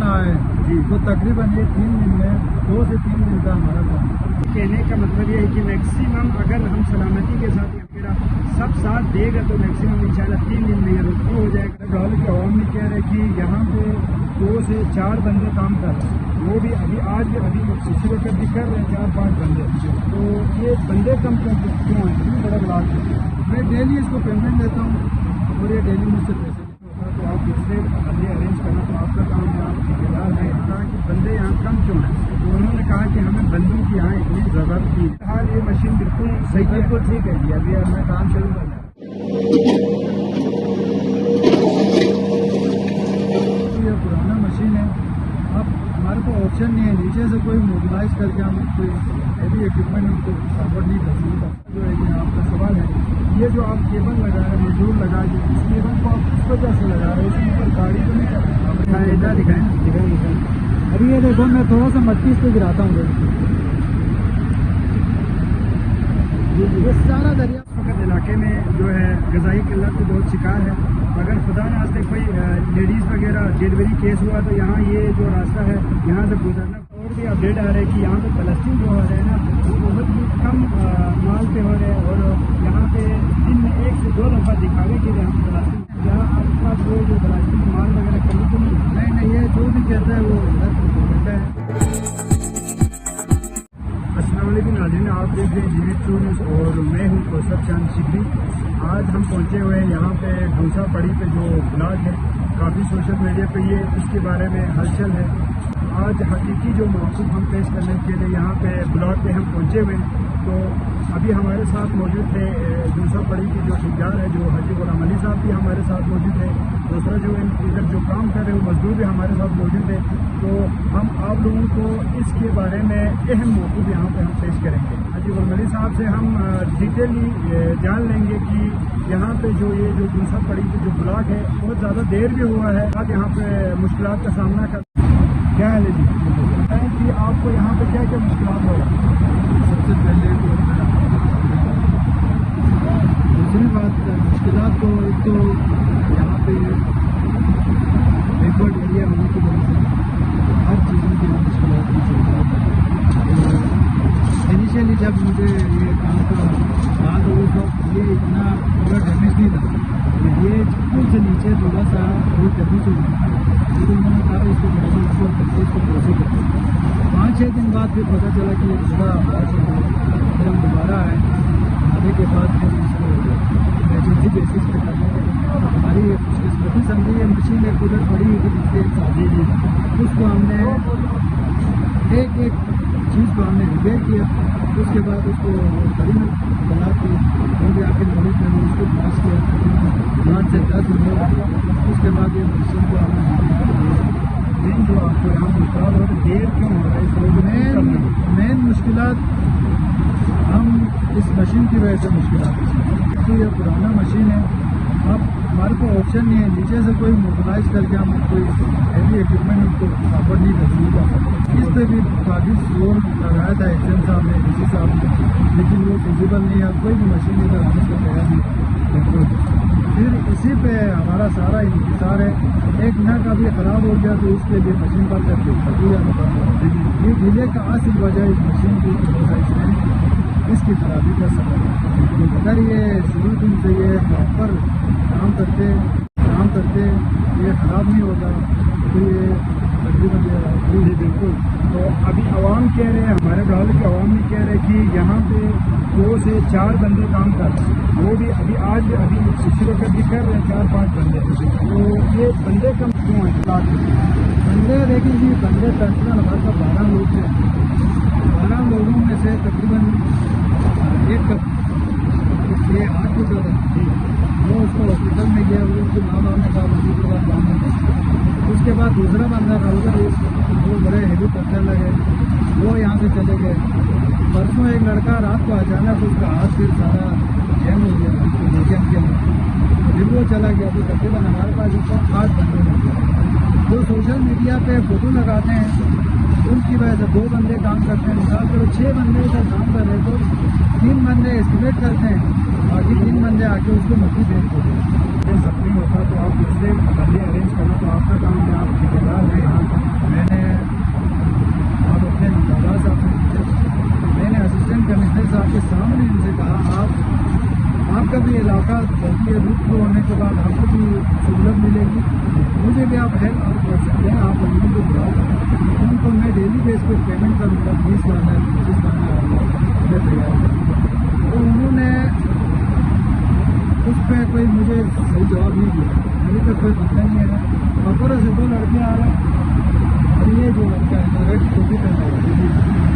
نہ آئے جی تو تقریباً یہ 3 دن میں 2 سے 3 دن کا ہمارا کام ہے۔ کہنے کا مطلب یہ ہے کہ میکسیمم اگر ہم سلامتی کے ساتھ میرا سب ساتھ دے گا تو میکسیمم انشاءاللہ 3 دن میں یہ رکو ہو جائے گا۔ ڈال کے عوام نے کہہ رہے کہ یہاں پہ 2 سے 4 بندے کام کر رہے ہیں، وہ بھی ابھی اسی وقت بھی کر رہے ہیں 4-5 بندے، تو یہ بندے کم کیوں ہیں؟ بڑا بلاک ہے۔ میں ڈیلی اس کو پیمنٹ دیتا ہوں اور یہ ڈیلی مجھ سے پیسے ہوتا تو آپ دوسرے بندے ارینج کرنا تو آپ کا کام ہے، آپ ٹھیکیدار ہے، کہ بندے یہاں کم کیوں ہیں؟ تو انہوں نے کہا کہ ہمیں بندوں کی یہاں اتنی ضرورت تھی۔ فی الحال یہ مشین بالکل صحیح ہے، بالکل ٹھیک ہے جی، ابھی ہمیں کام شروع کرنا ہے۔ یہ پرانا مشین ہے، اب ہمارے کو آپشن نہیں ہے نیچے سے کوئی موبلائز کر کے ہم کوئی ہیوی ایکوپمنٹ کو فارورڈ نہیں کر سکتے۔ جو ہے کہ آپ کا سوال ہے، یہ جو آپ کیبل لگا رہے ہیں، مزدور لگا کے اس کیبل کو آپ کس وجہ سے لگا رہے ہیں؟ اس کے اوپر گاڑی تو نہیں کر رہے؟ ادھر دکھائیں۔ ابھی یہ دیکھو میں تھوڑا سا مٹی اس پہ گراتا ہوں۔ یہ سارا دریا اس وقت علاقے میں جو ہے غذائی قلت کو بہت شکار ہے۔ اگر خدا نہ خواستہ کوئی لیڈیز وغیرہ ڈیلیوری کیس ہوا تو یہاں یہ جو راستہ ہے یہاں سے گزرنا۔ اور بھی اپڈیٹ آ رہا ہے کہ یہاں پہ پلسٹنگ جو ہو رہا ہے نا وہ بہت ہی کم مال پہ ہو رہے ہیں، اور یہاں پہ دن میں 1 سے 2 دفعہ دکھاوے کے لیے ہم پلسٹنگ یہاں آپ کا وہ جو پلاسٹک مال وغیرہ کمی تو نہیں؟ یہ جو بھی کہتا ہے وہ ہے۔ السلام علیکم ناظرین، آپ دیکھ رہے ہیں GV2 نیوز اور میں ہوں کوثر چاند شبلی۔ آج ہم پہنچے ہوئے ہیں یہاں پہ ڈھونسا پڑی پہ جو بلاک ہے، کافی سوشل میڈیا پہ یہ اس کے بارے میں ہلچل ہے۔ آج حقیقی جو موقف ہم پیش کرنے کے لیے یہاں پہ بلاک پہ ہم پہنچے ہوئے ہیں، تو ابھی ہمارے ساتھ موجود تھے ڈھونسا پڑی کی جو ٹھیکیدار ہے جو حاجی غلام علی صاحب بھی ہمارے ساتھ موجود ہے، دوسرا جو ادھر جو کام کر رہے ہیں وہ مزدور بھی ہمارے ساتھ موجود ہے۔ تو ہم آپ لوگوں کو اس کے بارے میں اہم موقف یہاں پہ ہم پیش کریں گے۔ حاجی غلام علی صاحب سے ہم ڈیٹیلی جان لیں گے کہ یہاں پہ جو یہ جو ڈھونسا پڑی کی جو بلاک ہے بہت زیادہ دیر بھی ہوا ہے، آپ یہاں پہ مشکلات کا سامنا کر کیا ہے جی بتائیں کہ آپ کو یہاں پہ کیا کیا مشکلات ہو رہا ہے؟ سب سے پہلے دوسری بات مشکلات تو ایک تو یہاں پہ بیکورڈ ایریا ہونے کی وجہ سے ہر چیزوں کی مشکلات کی چلتا ہے۔ انیشیلی جب مجھے یہ کام کا کہا تو اس وقت یہ اتنا پورا ڈیمیج نہیں تھا، یہ پل سے نیچے تھوڑا سا بہت ڈیمیج ہو گیا، لیکن میں نے کہا اس کو پروسیس کرتے 5-6 دن بعد پھر پتہ چلا کہ یہ پورا پھر ہم دوبارہ آئے، آنے کے بعد پھر اس کو ایمرجنسی بیسس پہ کرنے کے ہماری قسمتی سمجھی یہ مشین ایک ادھر پڑی ہوئی تھی جس کے ساتھ اس کو ہم نے ایک چیز کو ہم نے ریپیئر کیا، اس کے بعد اس کو گھڑی میں بنا کے آ کے مدد میں اس کو پاس کیا 8 سے 10 دن، اس کے بعد یہ مشین کو ہم نے جو آپ کو یہاں مشکلات ہو رہی دیر کیوں ہو رہا ہے؟ مین مشکلات ہم اس مشین کی وجہ سے مشکلات، تو یہ پرانا مشین ہے، اب ہمارے کو آپشن نہیں ہے نیچے سے کوئی موبلائز کر کے ہم کوئی ہیوی ایکوپمنٹ کو فارورڈ نہیں کر سکتے۔ اس پہ بھی کافی زور لگایا تھا ایکشن صاحب نے ڈی سی صاحب نے، لیکن وہ فیزیبل نہیں ہے، کوئی بھی مشین ادھر آنے کا تیار نہیں۔ پھر اسی پہ ہمارا سارا انتظار ہے، ایک نٹ ابھی خراب ہو گیا تو اس کے لیے مشین پر کر کے پھٹی جانا پڑتا ہے۔ یہ ڈیلے کا اصل وجہ اس مشین کی اس کی خرابی کا سبب ہے۔ اگر یہ شروع دن سے یہ پراپر کام کرتے یہ خراب نہیں ہوتا تو یہ تقریباً جی بالکل۔ تو ابھی عوام کہہ رہے ہیں، ہمارے ڈال کے عوام بھی کہہ رہے ہیں کہ یہاں پہ 2 سے 4 بندے کام کر رہے ہیں، وہ بھی ابھی اسی وقت بھی کر رہے ہیں 4-5 بندے، تو یہ بندے کم کیوں ہیں؟ بندے دیکھیں جی، بندے تقریباً ہمارے پاس 12 لوگ ہیں، 12 لوگوں میں سے تقریباً ایک یہ 8 کو زیادہ وہ اس کو ہاسپٹل میں گیا، وہ اس کے ماں باپ نے کہا بندی کے بعد کام ہے۔ اس کے بعد دوسرا بندہ تھا ادھر وہ بڑے ہیوی کرنے لگے، وہ یہاں سے چلے گئے۔ پرسوں ایک لڑکا رات کو اچانک اس کا ہاتھ پھر سارا جیم ہو گیا لیکن کے اندر، پھر وہ چلا گیا۔ تو تقریباً ہمارے پاس اس وقت 8 بندے ہیں جو سوشل میڈیا پہ فوٹو لگاتے ہیں، ان کی وجہ سے 2 بندے کام کرتے ہیں، مثال کرو 6 بندے ادھر کام کر رہے تو 3 بندے اسٹیمیٹ کرتے ہیں، باقی 3 بندے آ کے اس کو مٹی پھینک دیتے ہیں۔ زخمی ہوتا تو آپ دوسرے بندے ارینج کرنا تو آپ کا کام ہے، آپ ٹھیکیدار ہیں یہاں کا۔ है आप कर सकते हैं, आप उनको को बुलाओ, उनको मैं डेली बेस पे पेमेंट करूँगा, 20 वाला 25 वाला मैं तैयार करूँगा। तो उन्होंने उस पर कोई मुझे सही जवाब नहीं दिया, अभी तक कोई बंदा नहीं आया। बपोरे से 2 लड़के आ रहे हैं और ये जो लड़का है रेड टोपी पहना है,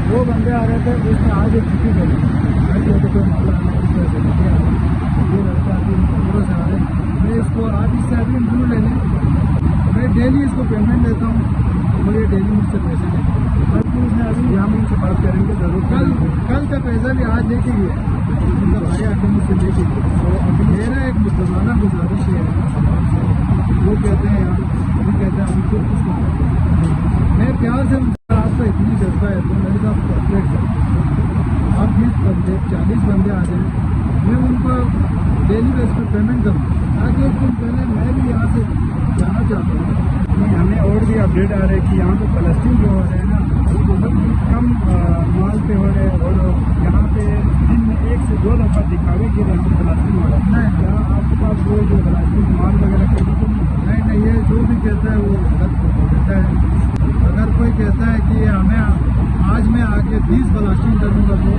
वो बंदे आ रहे थे, उसने आज एक छुट्टी कर दी, तो कोई मामला नहीं, ये लड़का अभी बपोरे से आ रहे हैं, मैं इसको आज इससे अभी इंटरव्यू ले लें, मैं डेली इसको पेमेंट देता हूँ और ये डेली मुझसे पैसे लेते हैं। बल्कि उसने अभी यहाँ में उनसे बात करेंगे जरूर, कल का पैसा भी आज लेके ही है, उनका भाई आके मुझसे लेके गए। तो अभी मेरा एक मुसलमाना गुजारिश है, वो कहते हैं यार, वो कहते हैं हमको कुछ मैं प्यार से आपका इतनी जज्बा है तो मेरे साथ कॉपरेट करें, आप 20 बंदे 40 बंदे आ जाएँ, मैं उनको डेली बेस पर पेमेंट करूँ, ताकि एक दिन पहले मैं भी यहाँ से जाना चाहता हूँ। नहीं, हमें और भी अपडेट आ रहे हैं कि यहाँ पे फलस्तीन जो हो रहे हैं ना, वो बहुत ही कम माल पे हो रहे हैं, और यहाँ पे दिन में 1 से 2 दफ़ा दिखावे के लिए फलस्तीन हो रहा है। नहीं, आपके पास वो जो फलस्तीन माल वगैरह खरीदते नहीं, ये जो भी कहता है वो गलत कहता है। अगर कोई कहता है कि हमें आज मैं आके 20 फलस्तीन करूँगा, तो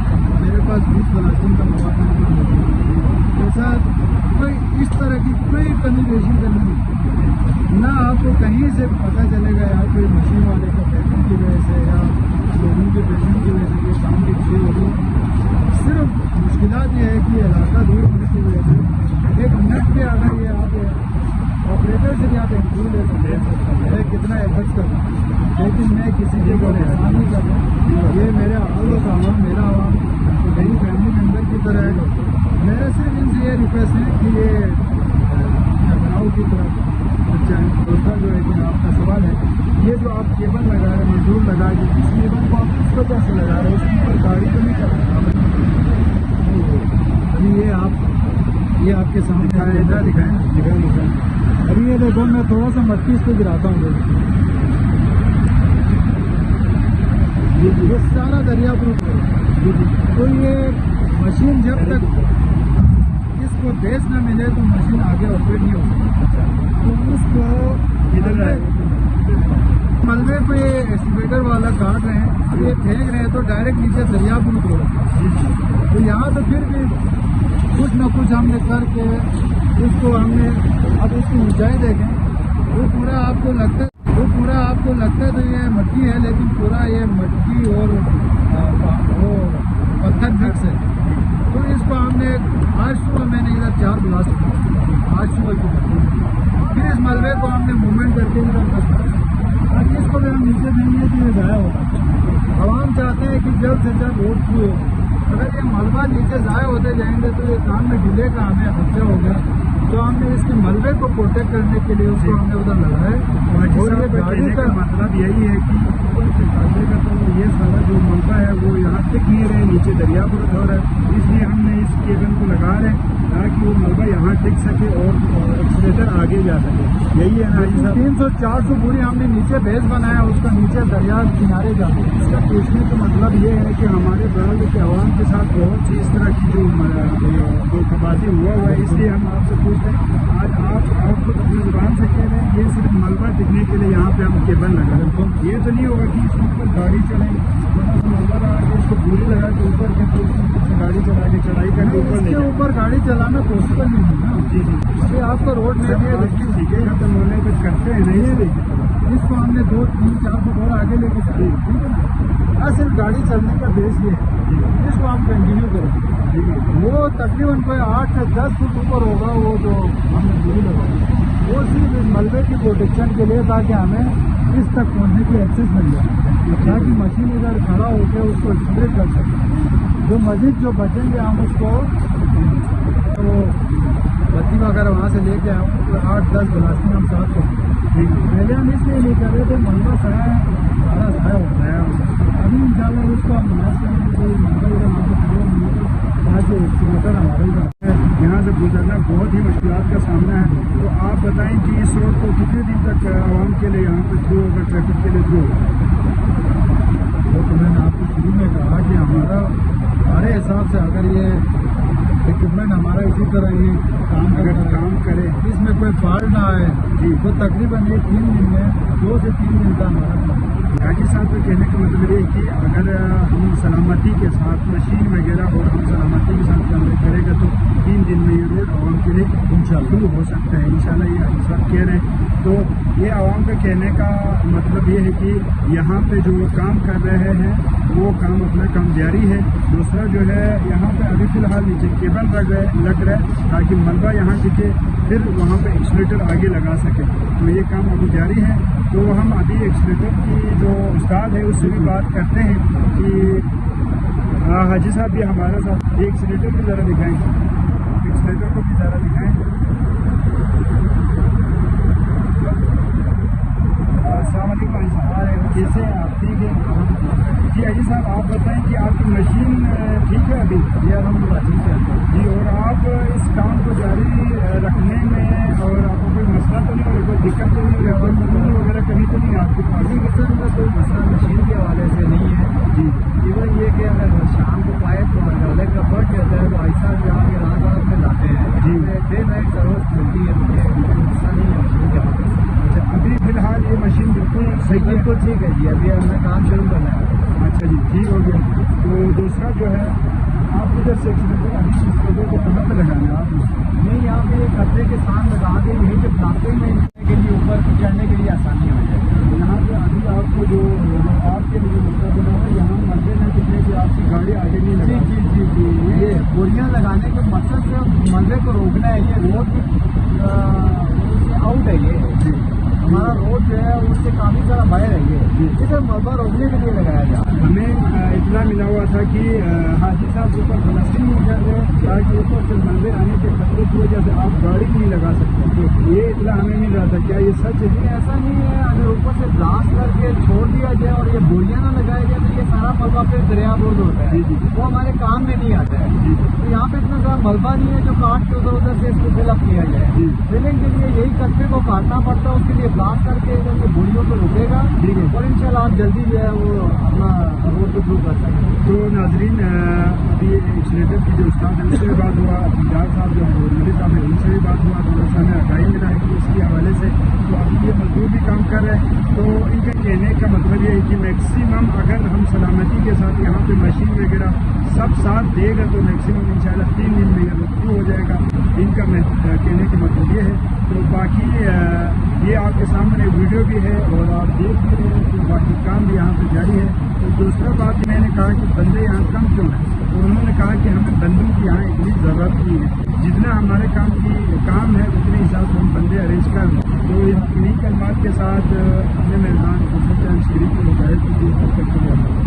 मेरे पास 20 फलस्तीन का मौका नहीं, ऐसा कोई इस तरह की कोई कमी पेशी करनी नहीं ना। आपको कहीं से पता चलेगा यार कोई मशीन वाले का पेमेंट की वजह से या लोगों के पेमेंट की वजह से ये काम की डिले हो रही। सिर्फ मुश्किलात ये है कि इलाका दूर होने की वजह से 1 मिनट पे अगर ये आप ऑपरेटर से भी आप इंटरव्यू ले सकते हैं, मैं कितना एफर्ट्स कर रहा हूँ, लेकिन मैं किसी की को एहसान नहीं कर रहा। ये मेरे आवाम का मेरा आवाम मेरी फैमिली मेम्बर की तरह है। मेरा सिर्फ इनसे ये रिक्वेस्ट है कि ये लखनऊ की तरफ दूसरा जो है कि आपका सवाल है, ये जो आप केबल लगा रहे हैं, मजदूर लगा के, इस केबल को आप किस वजह से लगा रहे हैं, उसके ऊपर गाड़ी तो नहीं कर रहे। अभी ये आपके सामने दिखाएं। अभी ये देखो, मैं थोड़ा सा मट्टी इस पर गिराता हूँ, ये सारा दरिया प्रूफ है। तो ये मशीन जब तक इसको बेस न मिले तो मशीन आगे ऑपरेट नहीं होगी। तो उसको इधर मलबे पे एक्सीवेटर वाला काट रहे हैं, अब ये फेंक रहे हैं तो डायरेक्ट नीचे दरिया प्रूफ हो रहा है। तो यहाँ तो फिर भी कुछ न कुछ हमने करके इसको हमने, अब इसकी ऊंचाई देखें, वो पूरा आपको लगता है तो ये मट्टी है, लेकिन पूरा ये मट्टी और वो पत्थर मिक्स है। तो इसको हमने आज सुबह मैंने इधर 4 ब्लास्ट किया, आज सुबह की, फिर इस मलबे को हमने मूवमेंट करके इधर रखा, और इसको भी हम नीचे देंगे कि ये ज़ाया होगा। आवाम चाहते हैं कि जल्द से जल्द रोड थ्रू हो। अगर ये मलबा नीचे ज़ाया होते जाएंगे तो ये काम में डिले का हमें खर्चा होगा। तो हमने इसके मलबे को प्रोटेक्ट करने के लिए उसको हमने उधर लगाया। और ये गाड़ी का मतलब यही है कि मलबे का तो ये सारा जो मलबा है वो यहाँ टिक नहीं रहे, नीचे दरिया पर हो रहा है, इसलिए हमने इस केबल को लगा रहे हैं ताकि वो मलबा यहाँ टिक सके और एक्सीलेटर आगे जा सके। यही है ना, 300-400 पूरी हमने नीचे बेस बनाया, उसका नीचे दरिया किनारे जाते। इसका पूछने का मतलब ये है कि हमारे बराबर के आवाम के साथ बहुत सी इस तरह की जो खबाती हुआ है, इसलिए हम आपसे पूछते हैं। आज आप खुद अपनी जुबान से कह रहे हैं ये सिर्फ मलबा टिकने के लिए यहाँ पे हम केबल लगा रहे हैं। तो ये तो नहीं होगा कि इसके ऊपर गाड़ी चढ़ाएं, थोड़ा सा मलबा लगा के इसको पूरी लगा के ऊपर के गाड़ी चढ़ा के चढ़ाई करके ऊपर गाड़ी चलाना पॉसिबल नहीं है ना। जी अभी आपको रोड में ठीक है खत्म होने तक करते हैं नहीं, देखिए इसको हमने 2-3-4 फुट और आगे लेके चले, ठीक है ना। सिर्फ गाड़ी चलने का बेस ये है, इसको हम कंटिन्यू करें। वो तकरीबन कोई 8 से 10 फुट ऊपर होगा वो जो हमने दूरी लगाई, वो सिर्फ इस मलबे की प्रोटेक्शन के लिए, ताकि हमें इस तक पहुँचने की एक्सेस मिल जाए, ताकि मशीन इधर खड़ा होकर उसको एक्सप्रेस कर सकें। जो मजीद जो बचेंगे हम उसको तो बत्ती वगैरह वहाँ से लेके आए, तो 8-10 ब्लास्टिंग हम साथ करेंगे। पहले हम इसलिए नहीं कर रहे थे, मलबा सारा ज़ाया होता है। अभी इंशाल्लाह उसको हम मैच करेंगे, कोई मलबा इधर वहाँ से खड़े होंगे ताकि एक्सीवेटर हमारे इधर यहाँ से गुजरना बहुत ही मुश्किलात का सामना है। तो आप बताएं कि इस रोड को कितने दिन तक आवाम के लिए यहाँ पे थ्रू होगा, ट्रैफिक के लिए थ्रू तो मैंने आपको शुरू में कहा कि हमारे हिसाब से अगर ये इक्विपमेंट हमारा उसी तरह ये काम अगर करता काम करे रहे, इसमें कोई फॉल्ट ना आए जी तो तकरीबन ये 3 दिन में 2 से 3 दिन का हमारा काम है। गाजी साहब का कहने का मतलब ये है कि अगर हम सलामती के साथ मशीन वगैरह और हम सलामती के साथ काम करेगा तो 3 दिन में ये रोड आवाम के लिए इंशाल्लाह शुरू हो सकता है इंशाल्लाह। ये हाजी साहब कह रहे हैं तो ये आवाम का कहने का मतलब ये है कि यहाँ पे जो काम कर रहे हैं वो काम अपना काम जारी है। दूसरा जो है यहाँ पे अभी फ़िलहाल नीचे केबल लग रहा है ताकि मलबा यहाँ टिके, फिर वहाँ पे एक्सीलेटर आगे लगा सके, तो ये काम अभी जारी है। तो हम अभी एक्सीलेटर की जो उस्ताद है उससे भी बात करते हैं कि हाजी साहब भी हमारे साथ ये एक्सीलेटर भी ज़रा दिखाएंगे, एक्सीलेटर को भी ज़रा दिखाएं। अस्सलाम वालेकुम भाई साहब, कैसे हैं आप? ठीक है जी। हाजी साहब आप बताएं कि आपकी मशीन ठीक है अभी? ये अलहम्दुलिल्लाह ठीक है जी, और आप इस काम को जारी रखने में और आपको कोई मसला तो नहीं हो रहा, कोई दिक्कत तो नहीं हो रहा, कोई वगैरह कभी तो नहीं आपके पास? किसी किस्म का कोई मसला मशीन के हवाले से नहीं है जी इवन ये कि अगर शाम को पाइप डाले का बढ़ जाता है तो ऐसा जहाँ के रात में लाते हैं जी। डे नाइट सर्विस मिलती है, मुझे मसला नहीं है मशीन के हवाले से। अच्छा, अभी फिलहाल ये मशीन बिल्कुल सही है? बिल्कुल ठीक है जी, अभी हमें काम शुरू करना है। अच्छा जी, ठीक हो गया। तो दूसरा जो है आप इधर से एक्सीलेटर को कहाँ पे लगाना है आप? नहीं, यहाँ पे एक कपड़े के साथ लगा के यहीं पे प्लास्टिक में के लिए ऊपर चढ़ने के लिए आसानी हो जाए। यहाँ पे अभी आपको जो आपके लिए मसला बना है, यहाँ मलबे न टिकने की आपकी गाड़ी आगे नहीं जी लगा। जी जी जी, ये बोरियाँ लगाने के मकसद से मलबे को रोकना है। ये रोड आउट है, ये हमारा रोड जो है उससे काफ़ी सारा बाहर है, ये इसे मलबा रोकने के लिए लगाया जाए। हमें इतना मिला हुआ था कि हाजी साहब ऊपर प्लास्टिक नहीं कर रहे ताकि ऊपर से मलबे आने के खतरे की वजह से आप गाड़ी नहीं लगा सकते, तो ये इतना हमें मिल रहा था। क्या ये सच है? ये ऐसा नहीं है, अगर ऊपर से ब्लास्ट करके छोड़ दिया जाए और ये बोरियाँ ना लगाया जाए तो ये सारा मलबा फिर दरिया बोर्ड होता है, जी, जी। वो हमारे काम में नहीं आता है। जी तो यहाँ पे इतना सारा मलबा नहीं है जो काट के उधर उधर से इसको फिल अप किया जाए। जी। फिलिंग के लिए यही कचरे को काटना पड़ता है, उसके लिए ब्लास्ट करके इधर के बोरियों को रुकेगा ठीक है। और इंशाल्लाह आप जल्दी जो है वो अपना रोड को शुरू कर सकते हैं। तो नाजरीन अभी एक्सीलेटर की जो उस्ताद है उससे भी बात हुआ, जाट साहब जो मेरे साहब है उनसे भी बात हुआ, तो हमें आगाही मिला है कि इसके हवाले से तो अभी ये मजदूर भी काम कर रहे हैं। तो इनके कहने का मतलब ये है कि मैक्सिमम अगर हम सलामती के साथ यहाँ पे मशीन वगैरह सब साथ देगा तो मैक्सिमम इंशाल्लाह 3 दिन में ये शुरू हो जाएगा। इनका कहने का मतलब ये है। तो बाकी ये आपके सामने वीडियो भी है और आप देख भी रहे हैं, तो बाकी काम भी यहाँ पे जारी है। तो दूसरा बात मैंने कहा कि बंदे यहाँ कम क्यों हैं, तो उन्होंने कहा कि हमें बंदों की यहाँ इतनी ज़रूरत नहीं है, जितना हमारे काम है उतने हिसाब से हम बंदे अरेंज कर लें। तो इन्हीं कलमात के साथ अपने मेहमान को शरीफ को हिदायत की